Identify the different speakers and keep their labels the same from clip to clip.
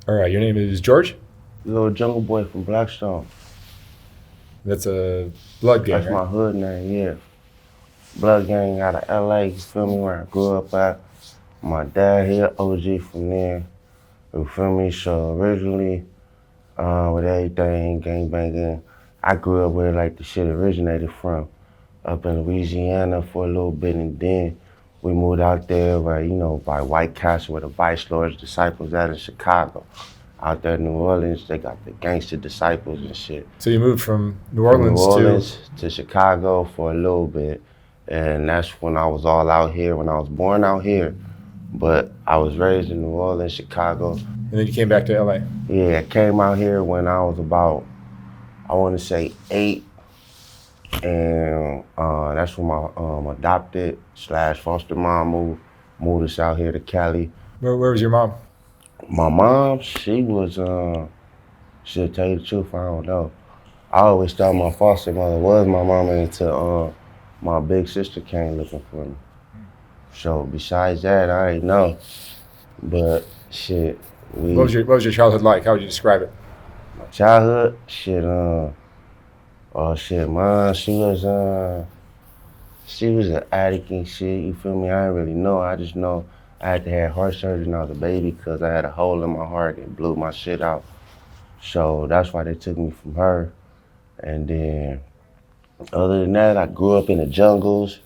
Speaker 1: All right, your name is George?
Speaker 2: Lil Jungle Boy from Blackstone.
Speaker 1: That's a blood gang,
Speaker 2: That's
Speaker 1: right?
Speaker 2: my hood name, yeah. Blood gang out of LA, you feel me, where I grew up at. My dad, he a OG from there, you feel me? So originally, with everything, gang banging, I grew up where like the shit originated from, up in Louisiana for a little bit, and then we moved out there where, by White Castle where the Vice Lord's disciples at in Chicago. Out there in New Orleans, they got the gangster disciples and shit.
Speaker 1: So you moved from New
Speaker 2: From New
Speaker 1: Orleans to,
Speaker 2: Orleans to Chicago for a little bit. And that's when I was all out here, when I was born out here. But I was raised in New Orleans, Chicago.
Speaker 1: and then you came back to LA.
Speaker 2: Yeah, I came out here when I was about, I want to say 8. And that's when my adopted / foster mom moved us out here to Cali.
Speaker 1: Where was your mom?
Speaker 2: My mom, she was, she'll tell you the truth, I don't know. I always thought my foster mother was my mama until my big sister came looking for me. So besides that, I ain't know. But shit,
Speaker 1: What was your childhood like? How would you describe it?
Speaker 2: my childhood, mom, she was an addict and shit, you feel me? I didn't really know. I just know I had to have heart surgery when I was a baby because I had a hole in my heart and blew my shit out. So that's why they took me from her. And then other than that, I grew up in the jungles.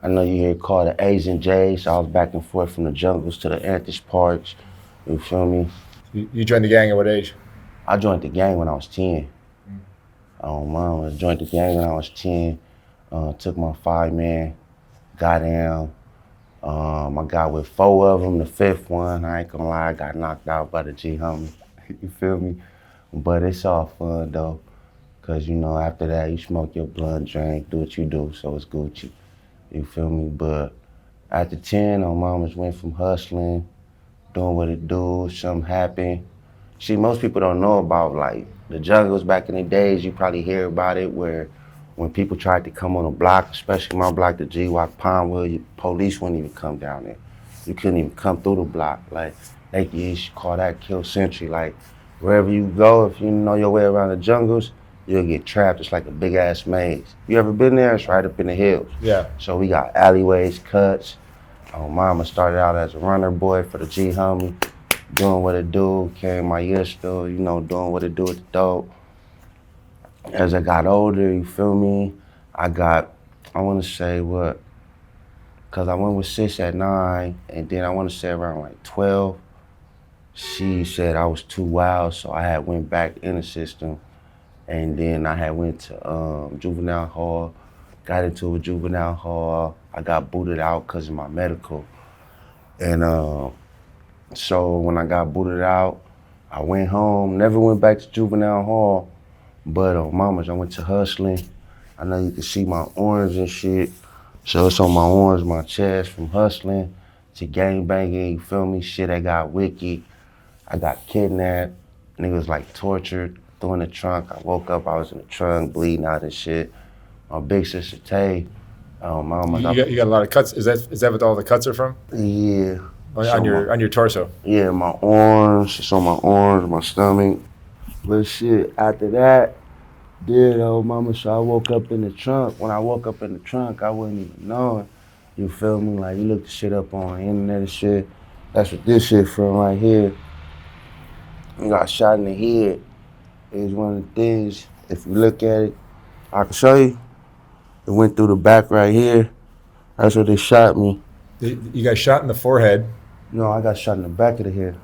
Speaker 2: I know you hear it called the A's and J's. So I was back and forth from the jungles to the Antis parks. You feel me?
Speaker 1: You joined the gang at what age?
Speaker 2: I joined the gang when I was 10. I joined the gang when I was 10. Took my 5-man, got down. I got with 4 of them. The 5th one, I ain't gonna lie, I got knocked out by the G homie. You feel me? But it's all fun though. Cause after that you smoke your blunt, drink, do what you do, so it's Gucci. You feel me? But after 10, our mamas went from hustling, doing what it do, something happened. See, most people don't know about like the jungles back in the days. You probably hear about it where when people tried to come on a block, especially my block, the G-Walk Pinewood, police wouldn't even come down there. You couldn't even come through the block. Like they used to call that kill sentry. Like wherever you go, if you know your way around the jungles, you'll get trapped. It's like a big ass maze. You ever been there? It's right up in the hills.
Speaker 1: Yeah.
Speaker 2: So we got alleyways, cuts. Mama started out as a runner boy for the G homie, doing what it do, carrying my year still, doing what it do with the dope. As I got older, you feel me? I want to say what, because I went with sis at 9, and then I want to say around like 12, she said I was too wild, so I had went back in the system. And then I had went to juvenile hall, got into a juvenile hall. I got booted out because of my medical. And so when I got booted out, I went home, never went back to juvenile hall, but mamas, I went to hustling. I know you can see my orange and shit. So it's on my orange, my chest, from hustling to gang banging, you feel me? Shit, I got wicked. I got kidnapped. Niggas like tortured, threw in the trunk. I woke up, I was in the trunk, bleeding out and shit. My big sister Tay, mama.
Speaker 1: You got a lot of cuts. Is that what all the cuts are from?
Speaker 2: Yeah.
Speaker 1: On your torso.
Speaker 2: Yeah, my arms, it's on my arms, my stomach. But shit, after that, mama, so I woke up in the trunk. When I woke up in the trunk, I wasn't even knowing. You feel me? Like, you look the shit up on the internet and shit. That's what this shit from right here. I got shot in the head. It's one of the things, if you look at it, I can show you. It went through the back right here. That's where they shot me.
Speaker 1: You got shot in the forehead.
Speaker 2: No, I got shot in the back of the head.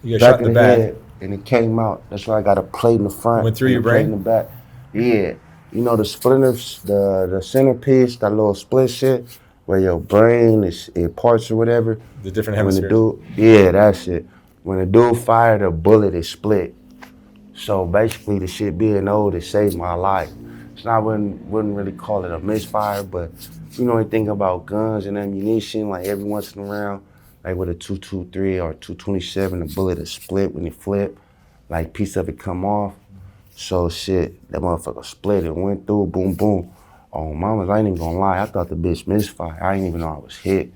Speaker 1: You got shot in the back.
Speaker 2: Head, and it came out. That's why I got a plate in the front.
Speaker 1: Went through your brain?
Speaker 2: In the back. Yeah. You know the splinters, the centerpiece, that little split shit, where your brain it parts or whatever.
Speaker 1: The different hemispheres.
Speaker 2: That's it. When the dude fired a bullet, it split. So basically, the shit being old, it saved my life. So I wouldn't really call it a misfire, but you know anything about guns and ammunition, like every once in a while, like with a 223 or 227, the bullet is split when it flip, like piece of it come off. So shit, that motherfucker split and went through, boom, boom. Oh, mamas, I ain't even gonna lie, I thought the bitch misfired. I didn't even know I was hit.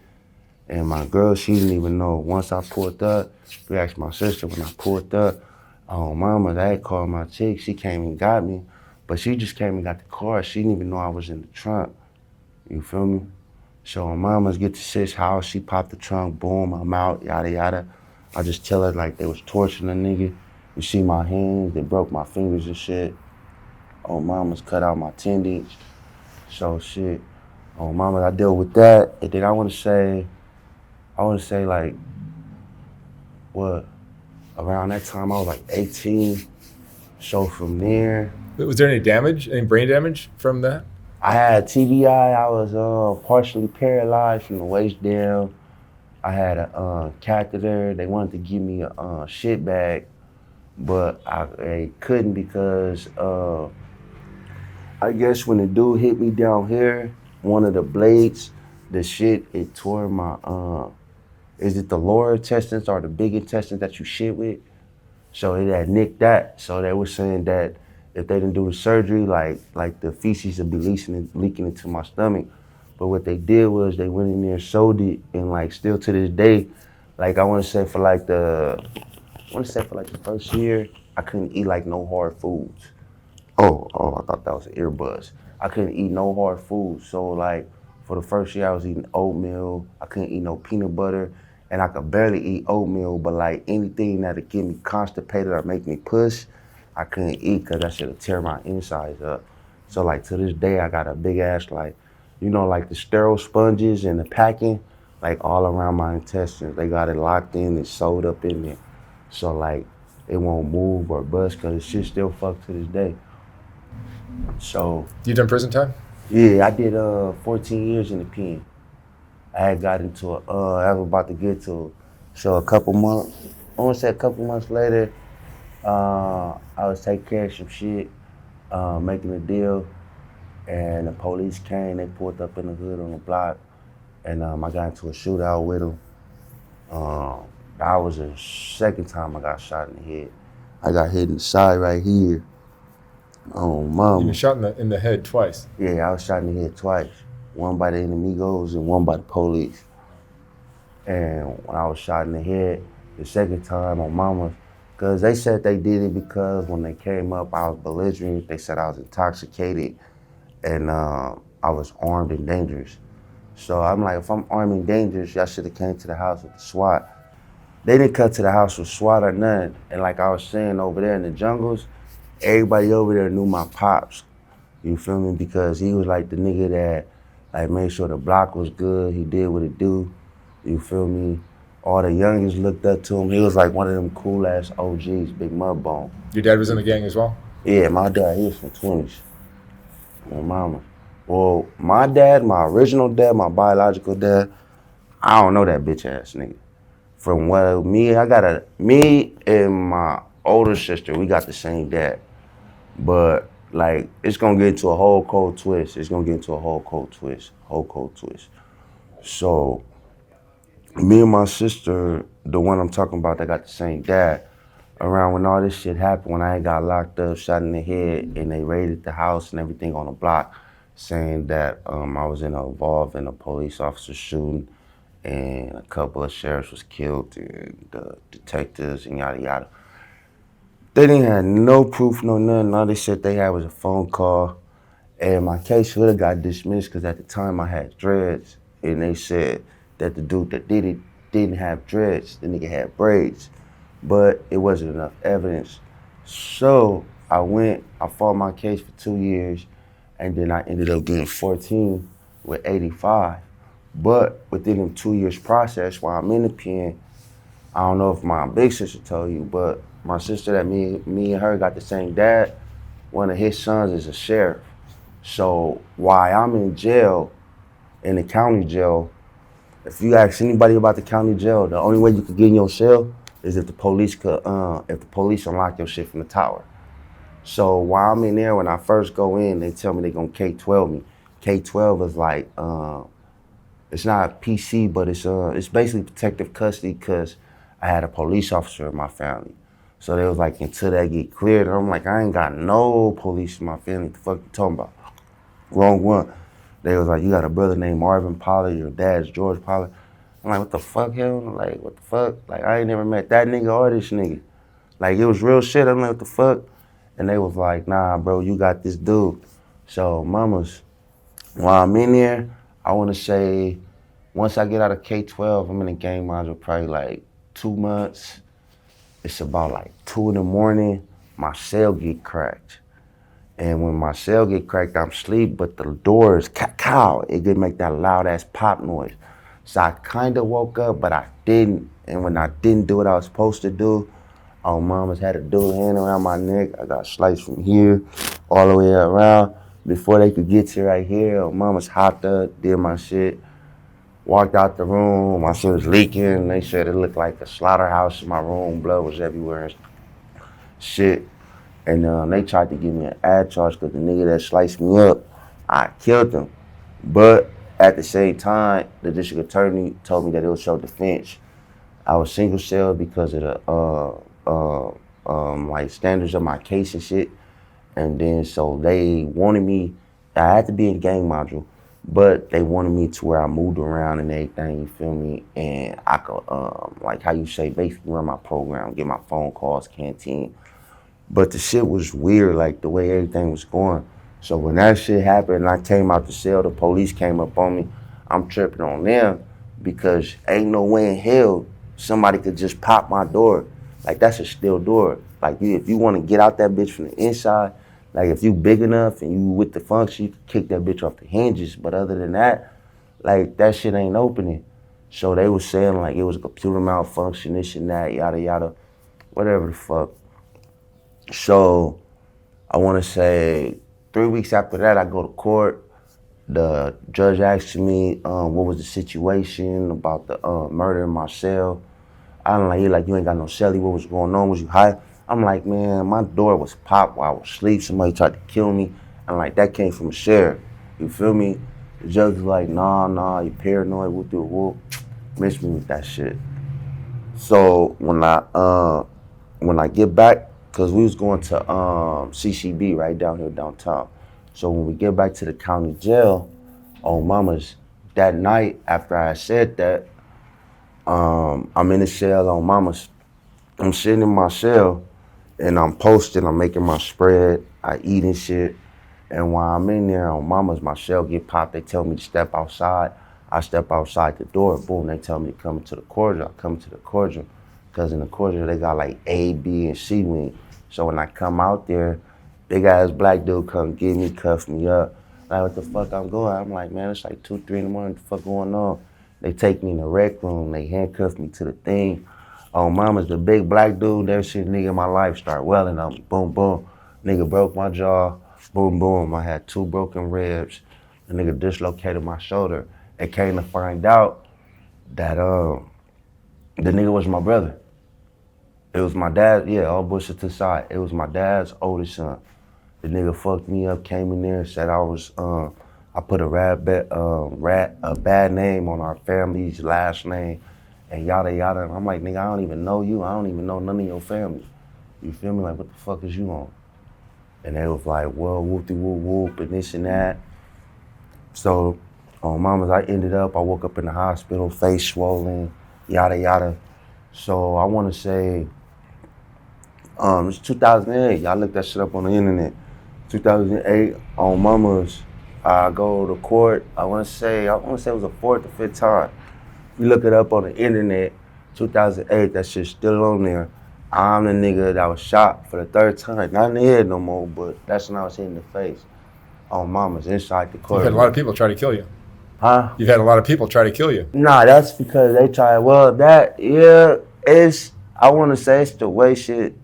Speaker 2: And my girl, she didn't even know. Once I pulled up, we asked my sister when I pulled up, oh, mama, I had called my chick. She came and got me, but she just came and got the car. She didn't even know I was in the trunk. You feel me? So when mamas get to sis' house, she popped the trunk, boom, I'm out, yada, yada. I just tell her like they was torturing a nigga. You see my hands, they broke my fingers and shit. Oh, mama's cut out my tendons. So shit. Oh, mama, I deal with that. And then I want to say like, what? Around that time, I was like 18. So from there,
Speaker 1: Was there any damage, any brain damage from that?
Speaker 2: I had TBI. I was partially paralyzed from the waist down. I had a catheter. They wanted to give me a shit bag, but I couldn't because I guess when the dude hit me down here, one of the blades, the shit, it tore my, is it the lower intestines or the big intestines that you shit with? So it had nicked that. So they were saying that if they didn't do the surgery, like the feces would be leaking into my stomach. But what they did was they went in there, sewed it, and like still to this day, like I want to say for like the first year, I couldn't eat like no hard foods. Oh, I thought that was an earbuds. I couldn't eat no hard food. So like for the first year I was eating oatmeal. I couldn't eat no peanut butter. And I could barely eat oatmeal, but like anything that'd get me constipated or make me push, I couldn't eat because that shit'd tear my insides up. So like to this day I got a big ass like, you know, like the sterile sponges and the packing, like all around my intestines. They got it locked in and sewed up in there. So like it won't move or bust because the shit still fucked to this day. So
Speaker 1: You done prison time?
Speaker 2: yeah, I did 14 years in the pen. I had got into I was about to get to. So a couple months later, I was taking care of some shit, making a deal, and the police came. They pulled up in the hood on the block, and I got into a shootout with them. That was the second time I got shot in the head. I got hit in the side right here. Oh, mama.
Speaker 1: You've been shot in the head twice.
Speaker 2: Yeah, I was shot in the head twice. One by the enemigos and one by the police. And when I was shot in the head, the second time on mama, because they said they did it because when they came up, I was belligerent. They said I was intoxicated and I was armed and dangerous. So I'm like, if I'm armed and dangerous, y'all should have came to the house with the SWAT. They didn't come to the house with SWAT or nothing. And like I was saying over there in the jungles, everybody over there knew my pops. You feel me? Because he was like the nigga that like made sure the block was good. He did what it do. You feel me? All the youngins looked up to him. He was like one of them cool ass OGs, Big Mudbone.
Speaker 1: Your dad was in the gang as well?
Speaker 2: Yeah, my dad, he was from 20s. My mama. Well, my dad, my original dad, my biological dad, I don't know that bitch ass nigga. From what me and my older sister, we got the same dad. But like, it's gonna get into a whole cold twist. Whole cold twist. So, me and my sister, the one I'm talking about that got the same dad, around when all this shit happened, when I got locked up, shot in the head, and they raided the house and everything on the block, saying that I was involved in a police officer shooting, and a couple of sheriffs was killed, and the detectives and yada yada. They didn't have no proof, no nothing. All they said they had was a phone call. And my case would have got dismissed because at the time I had dreads. And they said that the dude that did it didn't have dreads. The nigga had braids. But it wasn't enough evidence. So I fought my case for 2 years. And then I ended up getting 14 with 85. But within them 2 years process while I'm in the pen, I don't know if my big sister told you, but my sister that me and her got the same dad, one of his sons is a sheriff. So while I'm in jail, in the county jail, if you ask anybody about the county jail, the only way you could get in your cell is if the police unlock your shit from the tower. So while I'm in there, when I first go in, they tell me they're gonna K-12 me. K-12 is like, it's not PC, but it's basically protective custody because I had a police officer in my family. So they was like, until that get cleared, and I'm like, I ain't got no police in my family. What the fuck you talking about? Wrong one. They was like, you got a brother named Marvin Pollard, your dad's George Pollard. I'm like, what the fuck, him? Like, what the fuck? Like, I ain't never met that nigga or this nigga. Like, it was real shit. I'm like, what the fuck? And they was like, nah, bro, you got this dude. So, mamas, while I'm in there, I want to say, once I get out of K-12, I'm in the gang module probably like 2 months. It's about like 2 in the morning, my cell get cracked. And when my cell get cracked, I'm asleep, but the doors, cow, it did make that loud ass pop noise. So I kind of woke up, but I didn't. And when I didn't do what I was supposed to do, mamas had a dual hand around my neck. I got sliced from here all the way around. Before they could get to right here, mamas hopped up, did my shit, walked out the room. My shit was leaking. They said it looked like a slaughterhouse in my room. Blood was everywhere and shit. And they tried to give me an ad charge because the nigga that sliced me up, I killed him. But at the same time, the district attorney told me that it was show defense. I was single cell because of the like standards of my case and shit. And then so they wanted me, I had to be in gang module, but they wanted me to where I moved around and everything, you feel me? And I could, like how you say, basically run my program, get my phone calls, canteen. But the shit was weird, like the way everything was going. So when that shit happened and I came out the cell, the police came up on me. I'm tripping on them because ain't no way in hell somebody could just pop my door. Like that's a steel door. Like if you want to get out that bitch from the inside, like if you big enough and you with the function, you can kick that bitch off the hinges. But other than that, like that shit ain't opening. So they was saying like it was a computer malfunction, this and that, yada yada, whatever the fuck. So I want to say 3 weeks after that, I go to court. The judge asked me what was the situation about the murder in my cell. I'm like, you ain't got no celly. What was going on? Was you high? I'm like, man, my door was popped while I was asleep. Somebody tried to kill me. And like, that came from a sheriff. You feel me? The judge was like, nah, you paranoid, whoop. Miss me with that shit. So when I get back, because we was going to CCB right down here downtown. So when we get back to the county jail, on mama's, that night after I said that, I'm in the cell on mama's. I'm sitting in my cell and I'm posting, I'm making my spread, I eat and shit. And while I'm in there on mama's, my cell get popped, they tell me to step outside. I step outside the door, boom, they tell me to come into the corridor. I come into the corridor, because in the corridor they got like A, B, and C wing. So when I come out there, big ass black dude come get me, cuff me up. Like, what the fuck I'm going? I'm like, man, it's like 2, 3 in the morning, what the fuck going on? They take me in the rec room, they handcuff me to the thing. Oh, mama's the big black dude, that shit nigga in my life start welling on me, boom, boom. Nigga broke my jaw, boom, boom. I had 2 broken ribs. The nigga dislocated my shoulder. And came to find out that the nigga was my brother. It was my dad, yeah, all bullshit to the side. It was my dad's oldest son. The nigga fucked me up, came in there, said I was, I put a bad name on our family's last name, and yada yada. And I'm like, nigga, I don't even know you. I don't even know none of your family. You feel me? Like, what the fuck is you on? And they was like, well, whoop-de-whoop-whoop, and this and that. So, mama's, I woke up in the hospital, face swollen, yada yada. So I want to say, it's 2008. Y'all look that shit up on the internet. 2008 on mama's, I go to court. I want to say it was the 4th or 5th time. You look it up on the internet, 2008. That shit's still on there. I'm the nigga that was shot for the 3rd time. Not in the head no more, but that's when I was hit in the face. On mama's inside the court.
Speaker 1: You've had a lot of people try to kill you.
Speaker 2: Huh?
Speaker 1: You've had a lot of people try to kill you.
Speaker 2: Nah, that's because they try. Well, I want to say it's the way shit.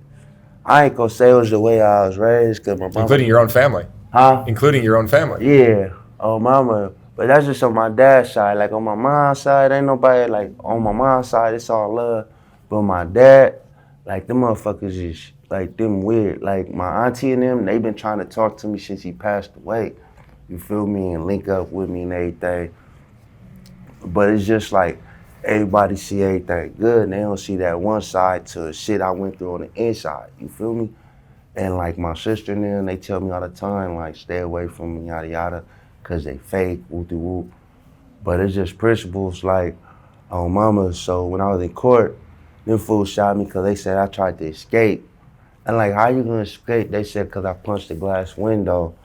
Speaker 2: I ain't gonna say it was the way I was raised, cause my mama.
Speaker 1: Including your own family.
Speaker 2: Huh?
Speaker 1: Including your own family.
Speaker 2: Yeah. Oh, mama. But that's just on my dad's side. Like on my mom's side, ain't nobody like on my mom's side. It's all love. But my dad, like them motherfuckers is like them weird. Like my auntie and them, they been trying to talk to me since he passed away. You feel me? And link up with me and everything. But it's just like everybody see everything good and they don't see that one side to shit I went through on the inside. You feel me? And like my sister and them, they tell me all the time, like, stay away from me, yada yada, cause they fake, whoop-de-whoop. But it's just principles like, on mama. So when I was in court, them fools shot me because they said I tried to escape. And like, how you gonna escape? They said because I punched the glass window.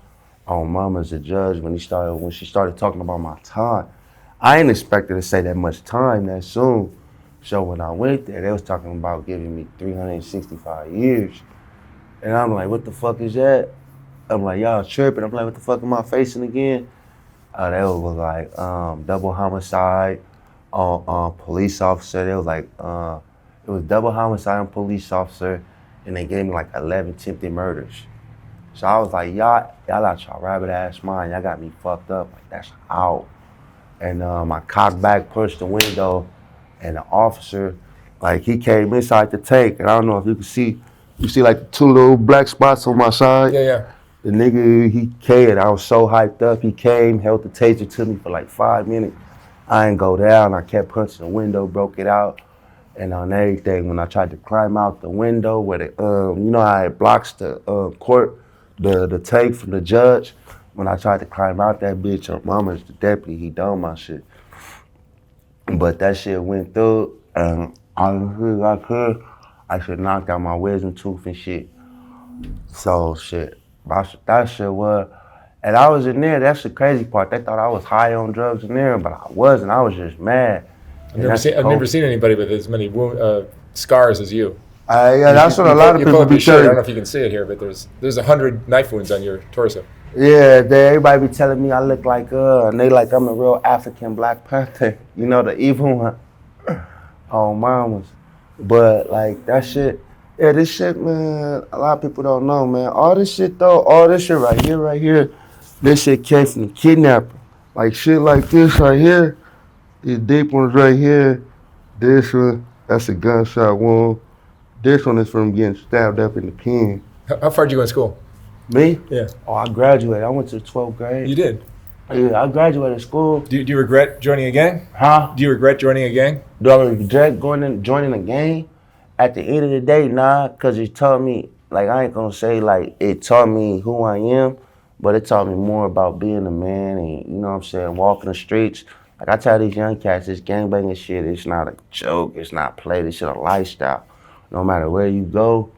Speaker 2: On mama's the judge when she started talking about my time. I ain't expected to say that much time that soon. So when I went there, they was talking about giving me 365 years. And I'm like, what the fuck is that? I'm like, y'all tripping. I'm like, what the fuck am I facing again? They was like, double homicide on police officer. They was like, it was double homicide on police officer, and they gave me like 11 attempted murders. So I was like, y'all out y'all rabbit ass mind. Y'all got me fucked up. Like, that's out. And I cocked back, pushed the window, and the officer, like, he came inside the tank. And I don't know if you can see, you see like the two little black spots on my side?
Speaker 1: Yeah.
Speaker 2: The nigga, he came. I was so hyped up. He came, held the taser to me for like 5 minutes. I ain't go down. I kept punching the window, broke it out. And on everything, when I tried to climb out the window where the, you know how it blocks the court, the tape from the judge. When I tried to climb out that bitch, mama's the deputy, he done my shit. But that shit went through, and I should knock out my wisdom tooth and shit. So shit, that shit was, and I was in there, that's the crazy part. They thought I was high on drugs in there, but I wasn't, I was just mad.
Speaker 1: I've never seen anybody with as many scars as you.
Speaker 2: Yeah, that's what a lot of people be
Speaker 1: saying. I don't know if you can see it here, but there's 100 knife wounds on your torso.
Speaker 2: Yeah, everybody be telling me I look like and they like I'm a real African Black Panther, you know, the evil one. On mamas. But like that shit, yeah, this shit, man, a lot of people don't know, man. All this shit right here, this shit came from the kidnapper. Like shit like this right here, these deep ones right here, this one, that's a gunshot wound. This one is from getting stabbed up in the pen.
Speaker 1: How far did you go to school?
Speaker 2: Me?
Speaker 1: Yeah.
Speaker 2: Oh, I graduated. I went to the 12th grade.
Speaker 1: You did?
Speaker 2: Yeah, I graduated school.
Speaker 1: Do you regret joining a gang?
Speaker 2: Huh?
Speaker 1: Do you regret joining a gang?
Speaker 2: Do I regret joining a gang? At the end of the day, nah, because it taught me, like, I ain't gonna say, like, it taught me who I am, but it taught me more about being a man and, you know what I'm saying, walking the streets. Like, I tell these young cats, this gangbanging shit, it's not a joke, it's not play, this shit a lifestyle. No matter where you go,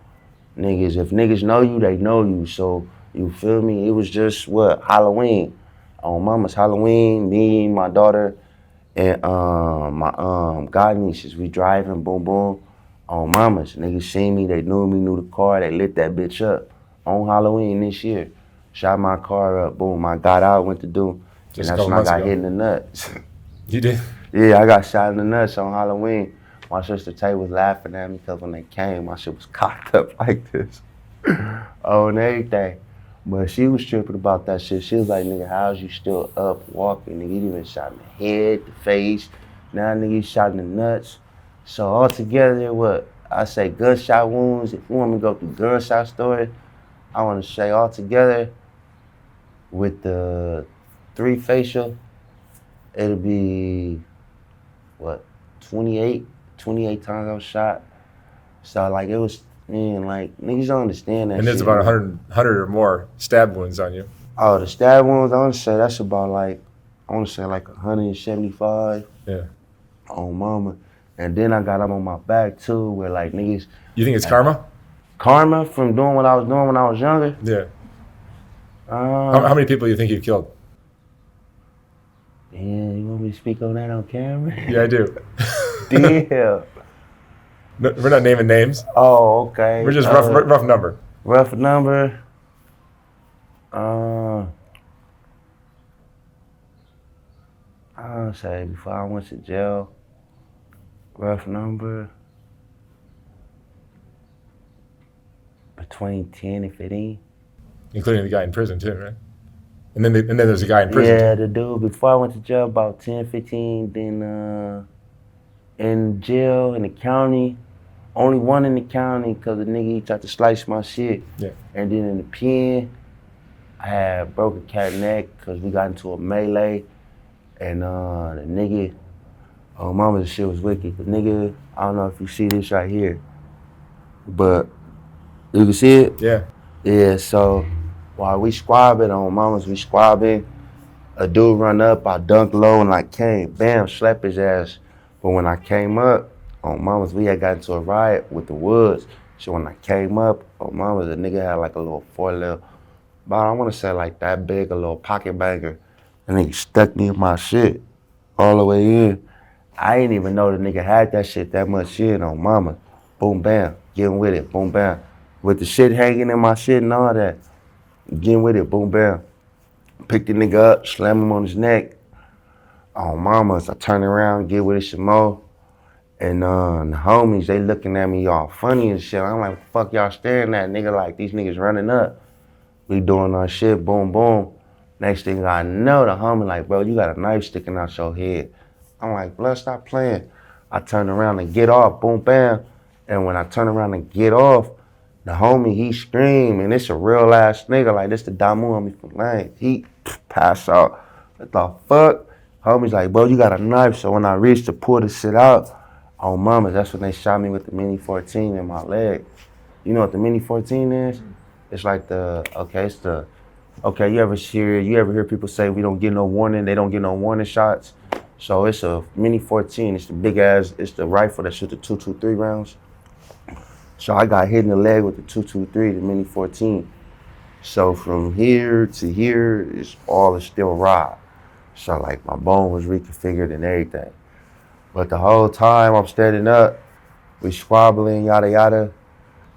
Speaker 2: niggas, if niggas know you, they know you. So, you feel me? It was just, Halloween. On mama's Halloween, me, my daughter, and my god nieces, we driving, boom, boom. On mama's, niggas seen me, they knew the car, they lit that bitch up. On Halloween this year. Shot my car up, boom, I got out, went to do, and that's when I got hit in the nuts.
Speaker 1: You did?
Speaker 2: Yeah, I got shot in the nuts on Halloween. My sister Tay was laughing at me because when they came, my shit was cocked up like this. Oh, and everything. But she was tripping about that shit. She was like, nigga, how's you still up walking? Nigga, you done shot in the head, the face. Now, nigga, you shot in the nuts. So altogether, I say gunshot wounds. If you want me to go through gunshot story, I want to say altogether with the 3 facial, it'll be, 28 times I was shot. So, like, it was, man, like, niggas don't understand that
Speaker 1: And there's
Speaker 2: shit.
Speaker 1: about 100 or more stab wounds on you.
Speaker 2: Oh, the stab wounds, I want to say that's about, like, 175.
Speaker 1: Yeah.
Speaker 2: On mama. And then I got them on my back, too, where, like, niggas.
Speaker 1: You think it's karma?
Speaker 2: Karma from doing what I was doing when I was younger?
Speaker 1: Yeah. How many people do you think you've killed?
Speaker 2: Yeah, you want me to speak on that on camera?
Speaker 1: Yeah, I do.
Speaker 2: Damn.
Speaker 1: No, we're not naming names.
Speaker 2: Oh, okay.
Speaker 1: We're just rough number.
Speaker 2: Rough number. I'll say before I went to jail, rough number, between 10 and 15.
Speaker 1: Including the guy in prison too, right? And then there's a guy in prison.
Speaker 2: Yeah, the dude, before I went to jail, about 10, 15, then in jail, in the county, only one in the county, because the nigga, he tried to slice my shit.
Speaker 1: Yeah.
Speaker 2: And then in the pen, I had broke a cat neck, because we got into a melee, and the nigga, oh, mama's shit was wicked. The nigga, I don't know if you see this right here, but you can see it?
Speaker 1: Yeah.
Speaker 2: Yeah, so while we squabbing on mama's, we squabbing, a dude run up, I dunked low and I came, bam, slapped his ass But when I came up, on Mama's, we had got into a riot with the Woods. So when I came up, on Mama's, the nigga had like a little 4 but I want to say like that big, a little pocket banger. And nigga stuck me in my shit all the way in. I didn't even know the nigga had that shit that much shit on Mama. Boom, bam, getting with it, boom, bam. With the shit hanging in my shit and all that. Getting with it, boom, bam. Pick the nigga up, slam him on his neck. On Mama's, I turn around, get with it some more. And the homies, they looking at me all funny and shit. I'm like, what the fuck y'all staring at, nigga? Like, these niggas running up. We doing our shit, boom, boom. Next thing I know, the homie like, bro, you got a knife sticking out your head. I'm like, blood, stop playing. I turn around and get off, boom, bam. And when I turn around and get off, the homie, he scream, and it's a real ass nigga, like this the Damu homie from Lane. He pass out. What the fuck? Homie's like, bro, you got a knife. So when I reached to pull the shit out, on Mama, that's when they shot me with the Mini 14 in my leg. You know what the Mini 14 is? It's like you ever hear people say we don't get no warning, they don't get no warning shots? So it's a Mini 14, it's the big ass, it's the rifle that shoots the 223 rounds. So I got hit in the leg with the 223, the Mini 14. So from here to here, it's still raw. So like my bone was reconfigured and everything. But the whole time I'm standing up, we squabbling, yada yada,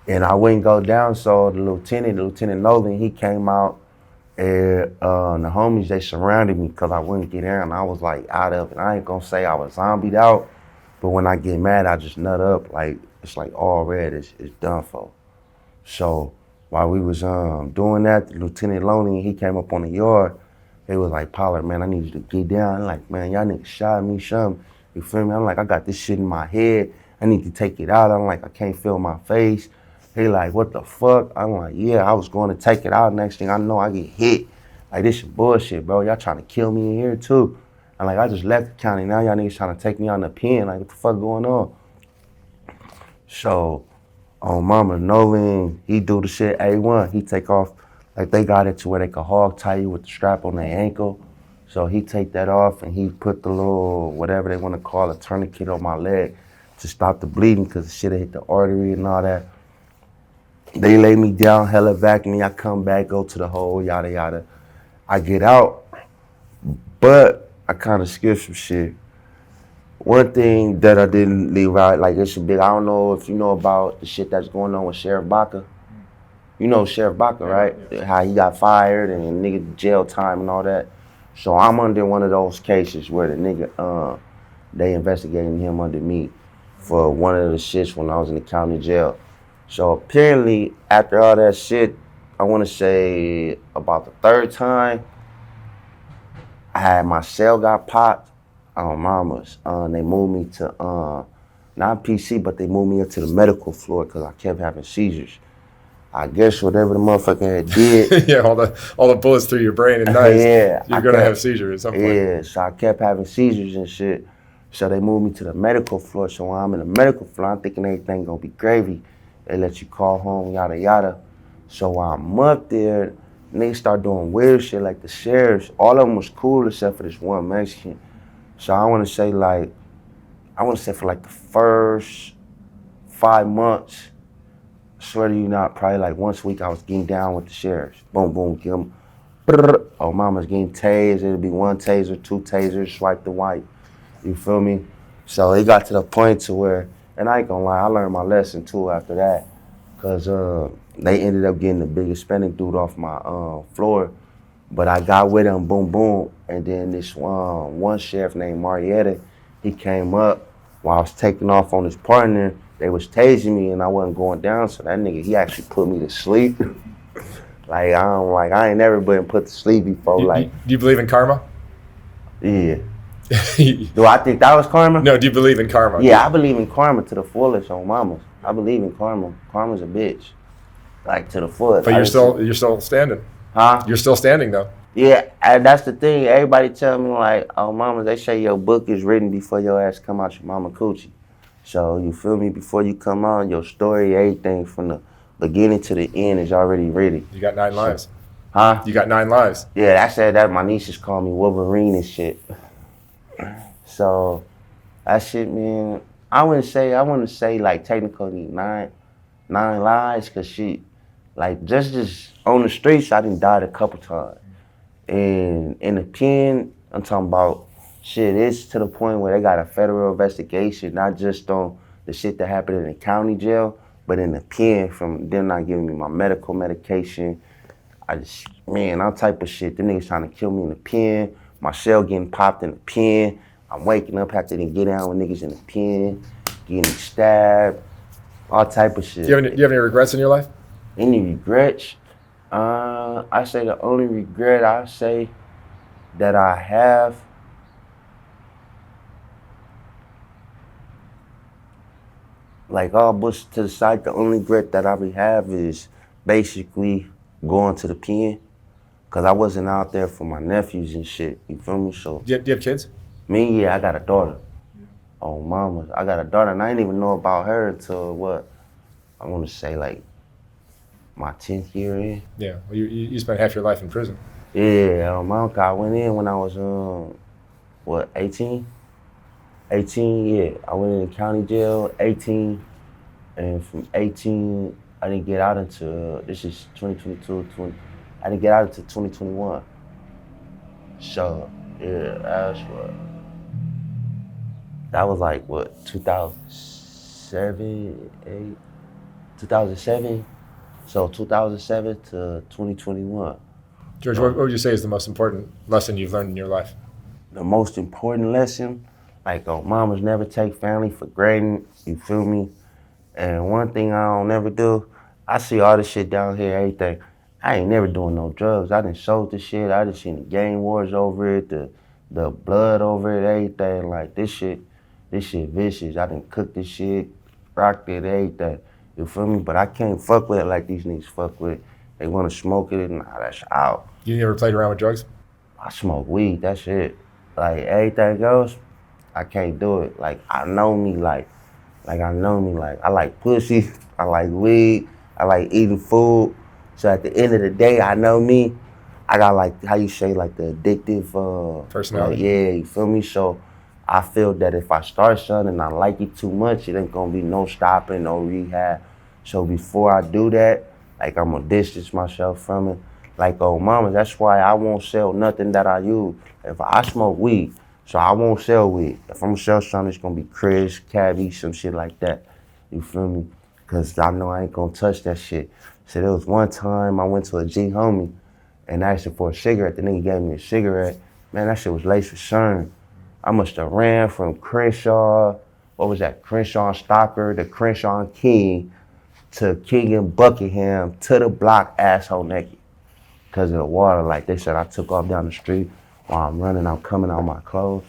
Speaker 2: and I wouldn't go down. So Lieutenant Nolan, he came out, and the homies, they surrounded me because I wouldn't get down. I was like out of it. I ain't gonna say I was zombied out, but when I get mad, I just nut up. Like it's like all red, it's done for. So while we was doing that, Lieutenant Loney, he came up on the yard. They was like, Pollard, man, I need you to get down. I'm like, man, y'all niggas shot me, something. You feel me? I'm like, I got this shit in my head. I need to take it out. I'm like, I can't feel my face. He like, what the fuck? I'm like, yeah, I was going to take it out. Next thing I know, I get hit. Like, this is bullshit, bro. Y'all trying to kill me in here, too. And like, I just left the county. Now y'all niggas trying to take me on the pen. Like, what the fuck going on? So, on Mama, Nolan, he do the shit A1. He take off, like they got it to where they could hog tie you with the strap on their ankle. So he take that off and he put the little, whatever they want to call a tourniquet on my leg to stop the bleeding because the shit hit the artery and all that. They lay me down, hella vacuum me. I come back, go to the hole, yada, yada. I get out, but I kind of skipped some shit. One thing that I didn't leave out, like it's a big, I don't know if you know about the shit that's going on with Sheriff Baca. You know Sheriff Baca, right? Yeah. How he got fired and nigga jail time and all that. So I'm under one of those cases where the nigga, they investigating him under me for one of the shits when I was in the county jail. So apparently after all that shit, I want to say about the third time, I had my cell got popped on Mama's. They moved me to, not PC, but they moved me up to the medical floor because I kept having seizures. I guess whatever the motherfucker had did.
Speaker 1: Yeah, all the bullets through your brain and knives.
Speaker 2: Yeah,
Speaker 1: you're gonna have seizures at some point.
Speaker 2: Yeah, so I kept having seizures and shit. So they moved me to the medical floor. So when I'm in the medical floor, I'm thinking everything gonna be gravy. They let you call home, yada yada. So while I'm up there, niggas start doing weird shit like the sheriffs. All of them was cool except for this one Mexican. So I want to say for like the first 5 months. Swear to you not, probably like once a week I was getting down with the sheriffs. Boom, boom, give them. Oh, Mama's getting tased. It'll be one taser, two tasers, swipe the white. You feel me? So it got to the point to where, and I ain't gonna lie, I learned my lesson too after that. Cause they ended up getting the biggest spending dude off my floor. But I got with him, boom, boom. And then this one sheriff named Marietta, he came up while I was taking off on his partner. They was tasing me and I wasn't going down, so that nigga, he actually put me to sleep. I ain't never been put to sleep before. Do
Speaker 1: you believe in karma?
Speaker 2: Yeah. Do I think that was karma?
Speaker 1: No, do you believe in karma?
Speaker 2: Yeah, I believe in karma to the fullest on Mama. I believe in karma. Karma's a bitch. Like to the fullest.
Speaker 1: But you're still standing.
Speaker 2: Huh?
Speaker 1: You're still standing though.
Speaker 2: Yeah, and that's the thing. Everybody tell me like, oh Mama, they say your book is written before your ass come out your mama coochie. So you feel me? Before you come on, your story, everything from the beginning to the end is already ready.
Speaker 1: You got 9 lives.
Speaker 2: Huh?
Speaker 1: You got 9 lives.
Speaker 2: Yeah, I said that. My nieces call me Wolverine and shit. So That shit, man. I wouldn't say like technically nine lives, cause shit, like just on the streets, I done died a couple times. And in the pen, I'm talking about shit, it's to the point where they got a federal investigation, not just on the shit that happened in the county jail, but in the pen from them not giving me my medical medication. All type of shit. The niggas trying to kill me in the pen, my shell getting popped in the pen. I'm waking up after they get down with niggas in the pen, getting stabbed, all type of shit.
Speaker 1: Do you have any regrets in your life?
Speaker 2: Any regrets? I say the only regret I say that I have, like all bullshit to the side, the only regret that I have is basically going to the pen. Cause I wasn't out there for my nephews and shit, you feel me? So
Speaker 1: Do you have kids?
Speaker 2: me, yeah, I got a daughter. Oh, mama, I got a daughter, and I didn't even know about her until what? I want to say like my 10th year in.
Speaker 1: Yeah. Well, you spent half your life in prison.
Speaker 2: Yeah, my uncle, I went in when I was 18? 18, yeah. I went in the county jail, 18, and from 18, I didn't get out until this is 2022. I didn't get out until 2021. So yeah, that was like what, 2007, 2007. So 2007 to 2021.
Speaker 1: George, what would you say is the most important lesson you've learned in your life?
Speaker 2: The most important lesson, like mamas never take family for granted, you feel me? And one thing I don't never do, I see all this shit down here, everything. I ain't never doing no drugs. I done sold the shit. I done seen the gang wars over it, the blood over it, everything. Like this shit vicious. I done cooked this shit, rocked it, everything. You feel me? But I can't fuck with it like these niggas fuck with it. They wanna smoke it, nah, that's out.
Speaker 1: You never played around with drugs?
Speaker 2: I smoke weed, that's it. Like everything else, I can't do it. Like I know me, like I like pussy, I like weed, I like eating food. So at the end of the day, I know me. I got like, how you say, like the addictive
Speaker 1: Personality.
Speaker 2: Like, yeah, you feel me? So I feel that if I start something and I like it too much, it ain't gonna be no stopping, no rehab. So before I do that, like I'm gonna distance myself from it. Like, oh mama, that's why I won't sell nothing that I use. If I smoke weed, so I won't sell weed. If I'm gonna sell something, it's gonna be Chris, Cabby, some shit like that. You feel me? Cause I know I ain't gonna touch that shit. So there was one time I went to a G homie and asked him for a cigarette. The nigga gave me a cigarette. Man, that shit was laced with CERN. I must have ran from Crenshaw, what was that, Crenshaw and Stocker to Crenshaw and King to King and Buckingham to the block asshole naked. Cause of the water, like they said, I took off down the street while I'm running, I'm coming out my clothes.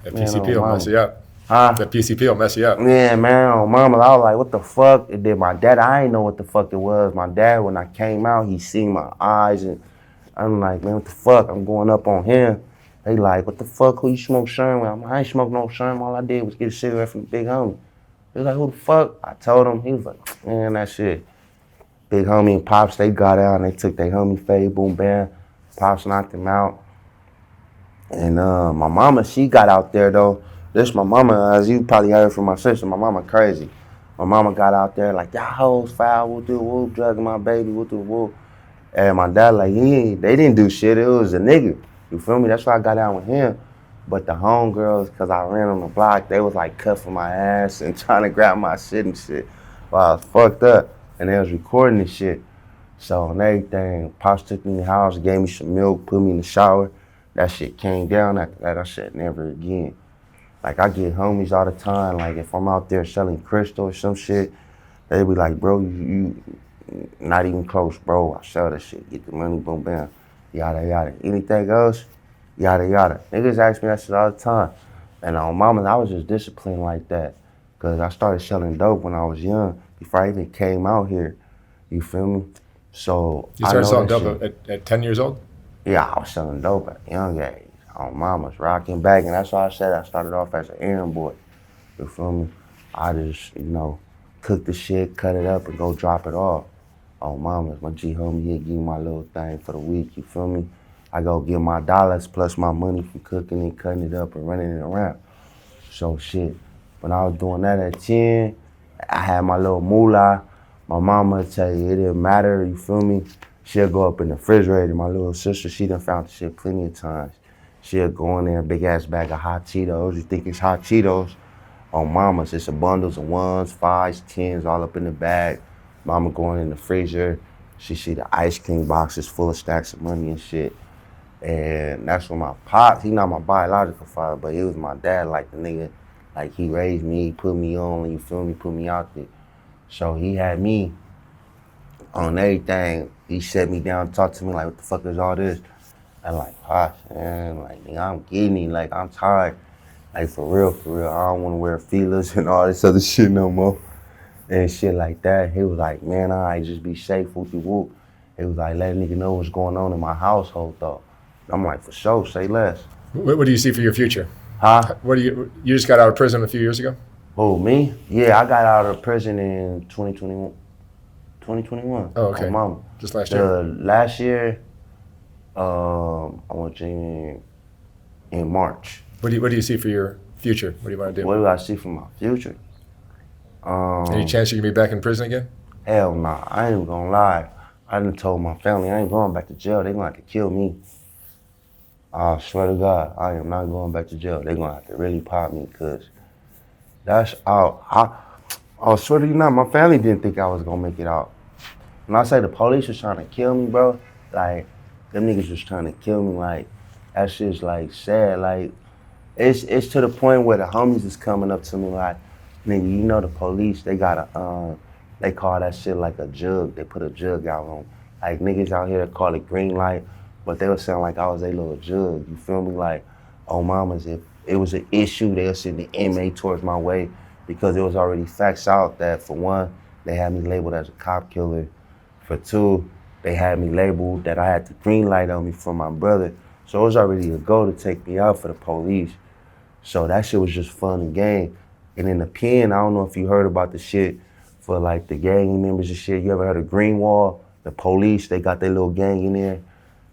Speaker 1: That
Speaker 2: Man,
Speaker 1: PCP
Speaker 2: oh,
Speaker 1: will mess you up.
Speaker 2: Huh?
Speaker 1: That PCP will mess you up.
Speaker 2: Yeah, man, oh, mama, I was like, what the fuck? And then my dad, I ain't know what the fuck it was. My dad, when I came out, he seen my eyes and I'm like, man, what the fuck? I'm going up on him. They like, what the fuck? Who you smoke Sherm with? I'm like, I ain't smoke no Sherm. All I did was get a cigarette from the big homie. He was like, who the fuck? I told him. He was like, man, that shit. Big homie and Pops, they got out and they took their homie fade, boom, bam. Pops knocked him out. And my mama, she got out there though. This my mama, as you probably heard from my sister, my mama crazy. My mama got out there like, y'all hoes foul, we'll do whoop, drugging my baby, we'll do whoop. And my dad like, they didn't do shit, it was a nigga. You feel me? That's why I got out with him. But the homegirls, cause I ran on the block, they was like cuffing my ass and trying to grab my shit and shit. While I was fucked up. And they was recording this shit. So and everything, Pops took me in the house, gave me some milk, put me in the shower. That shit came down. After that, I said never again. Like I get homies all the time. Like if I'm out there selling crystal or some shit, they be like, bro, you not even close, bro. I sell that shit, get the money, boom, bam, yada yada. Anything else, yada yada. Niggas ask me that shit all the time. And on mama, I was just disciplined like that. Cause I started selling dope when I was young, before I even came out here. You feel me? So
Speaker 1: You started selling dope at 10 years old?
Speaker 2: Yeah, I was selling dope at a young age. On mama's rocking back, and that's why I said I started off as an errand boy. You feel me? I just, cook the shit, cut it up, and go drop it off. On mama's, my G homie, he'd give me my little thing for the week, you feel me? I go get my dollars plus my money from cooking and cutting it up and running it around. So shit, when I was doing that at 10, I had my little moolah. My mama tell you it didn't matter, you feel me? She'll go up in the refrigerator. My little sister, she done found the shit plenty of times. She'll go in there, big ass bag of hot Cheetos. You think it's hot Cheetos? On mama's, it's a bundles of 1s, 5s, 10s all up in the bag. Mama going in the freezer. She see the ice cream boxes full of stacks of money and shit. And that's when my pops, he not my biological father, but he was my dad, like the nigga, like he raised me, he put me on, you feel me, put me out there. So he had me on everything. He set me down, talked to me like, what the fuck is all this? I'm like, Pops, man, like, nigga, I'm getting it, like, I'm tired. Like, for real, I don't want to wear feelers and all this other shit no more. And shit like that. He was like, man, all right, just be safe, whoopie whoop. He was like, let a nigga know what's going on in my household, though. I'm like, for sure, say less.
Speaker 1: What do you see for your future?
Speaker 2: Huh?
Speaker 1: What do you just got out of prison a few years ago?
Speaker 2: Who, me? Yeah, I got out of prison in 2021. 2021.
Speaker 1: Oh, okay.
Speaker 2: Mama.
Speaker 1: Just last year?
Speaker 2: Last year, I went in March.
Speaker 1: What do you see for your future? What do you want to do?
Speaker 2: What do I see for my future?
Speaker 1: Any chance you can be back in prison again?
Speaker 2: Hell nah, I ain't even gonna lie. I done told my family I ain't going back to jail. They gonna have to kill me. I swear to God, I am not going back to jail. They gonna have to really pop me, cause that's out. I swear to you not, my family didn't think I was gonna make it out. When I say the police was trying to kill me, bro, like, them niggas was trying to kill me, like, that shit's like sad, like, it's to the point where the homies is coming up to me like, nigga, you know the police, they got a, they call that shit like a jug. They put a jug out on. Like niggas out here call it green light, but they would sound like I was a little jug. You feel me? Like, oh mamas, if it was an issue, they'll send the inmate towards my way because it was already facts out that for one, they had me labeled as a cop killer. For two, they had me labeled that I had the green light on me from my brother. So it was already a goal to take me out for the police. So that shit was just fun and game. And in the pen, I don't know if you heard about the shit for like the gang members and shit. You ever heard of Greenwall? The police, they got their little gang in there.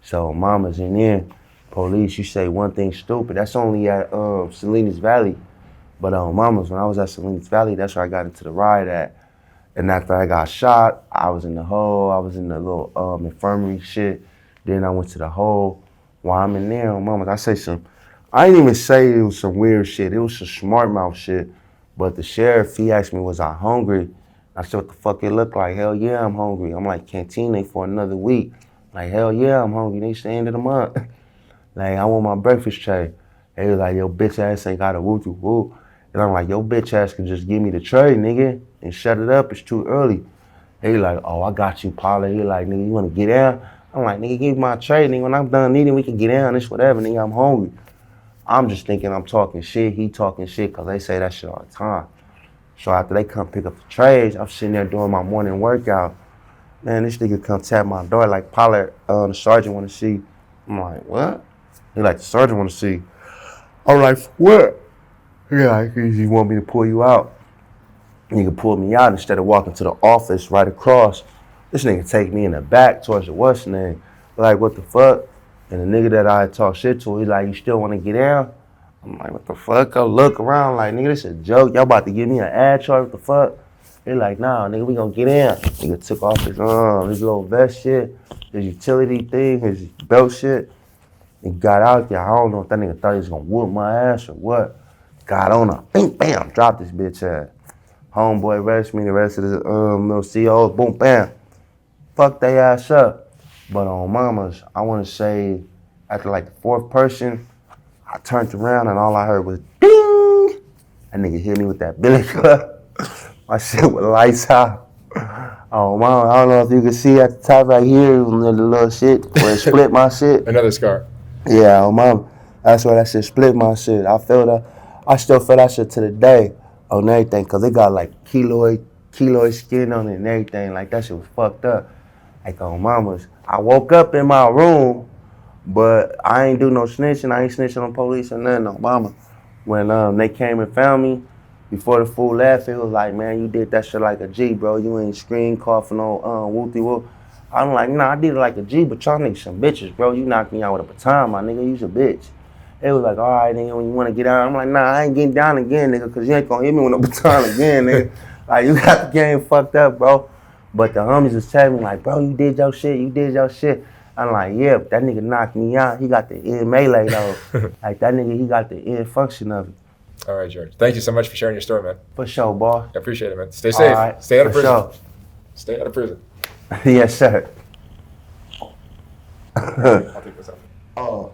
Speaker 2: So mama's in there. Police, you say one thing stupid. That's only at Salinas Valley. But mama's, when I was at Salinas Valley, that's where I got into the riot at. And after I got shot, I was in the hole. I was in the little infirmary shit. Then I went to the hole. While I'm in there, mama's, I didn't even say it was some weird shit. It was some smart mouth shit. But the sheriff, he asked me, was I hungry? I said, what the fuck it look like? Hell yeah, I'm hungry. I'm like, canteen ain't for another week. Like, hell yeah, I'm hungry. They the end of the month. Like, I want my breakfast tray. They was like, yo, bitch ass ain't got a woo-woo. And I'm like, yo, bitch ass can just give me the tray, nigga, and shut it up. It's too early. They like, oh, I got you, Paula. He like, nigga, you want to get down? I'm like, nigga, give me my tray, nigga. When I'm done eating, we can get down. It's whatever, nigga. I'm hungry. I'm just thinking I'm talking shit. He talking shit because they say that shit all the time. So after they come pick up the trays, I'm sitting there doing my morning workout. Man, this nigga come tap my door like, Pollard, the sergeant want to see. I'm like, what? He like, the sergeant want to see. I'm like, what? He like, he want me to pull you out. Nigga pulled me out instead of walking to the office right across. This nigga take me in the back towards the what's name. Like, what the fuck? And the nigga that I talk shit to, he like, you still want to get down? I'm like, what the fuck? I look around like, nigga, this a joke. Y'all about to give me an ad charge? What the fuck? They like, nah, nigga, we gonna get in. Nigga took off his little vest shit, his utility thing, his belt shit. He got out there. I don't know if that nigga thought he was gonna whoop my ass or what. Got on her, bing, bam, dropped this bitch ass. Homeboy arrested me, the rest of the little CEOs, boom, bam. Fuck they ass up. But on mamas, I wanna say, after like the fourth person, I turned around and all I heard was ding! That nigga hit me with that billy club. My shit was lights out. Oh, mama, I don't know if you can see at the top right here, the little shit where it split my shit.
Speaker 1: Another scar.
Speaker 2: Yeah, oh, mama, that's where that shit split my shit. I still feel that shit to the day on everything, cause it got like keloid skin on it and everything. Like that shit was fucked up. Like on mamas, I woke up in my room, but I ain't do no snitching. I ain't snitching on police or nothing, no mama. When they came and found me, before the fool left, it was like, man, you did that shit like a G, bro. You ain't scream, coughing on whoopty whoop. I'm like, nah, I did it like a G, but y'all niggas some bitches, bro. You knocked me out with a baton, my nigga. You's a bitch. They was like, all right, nigga, when you want to get out, I'm like, nah, I ain't getting down again, nigga, because you ain't going to hit me with no baton again, nigga. Like, you got the game fucked up, bro. But the homies was telling me, like, bro, you did your shit. I'm like, yeah, but that nigga knocked me out. He got the end melee, though. Like, that nigga, he got the end function of it.
Speaker 1: All right, George. Thank you so much for sharing your story, man.
Speaker 2: For sure, boy.
Speaker 1: I appreciate it, man. Stay safe.
Speaker 2: Right,
Speaker 1: Stay out of prison.
Speaker 2: Sure.
Speaker 1: Stay out of prison.
Speaker 2: Yes, sir.
Speaker 1: I'll take this out.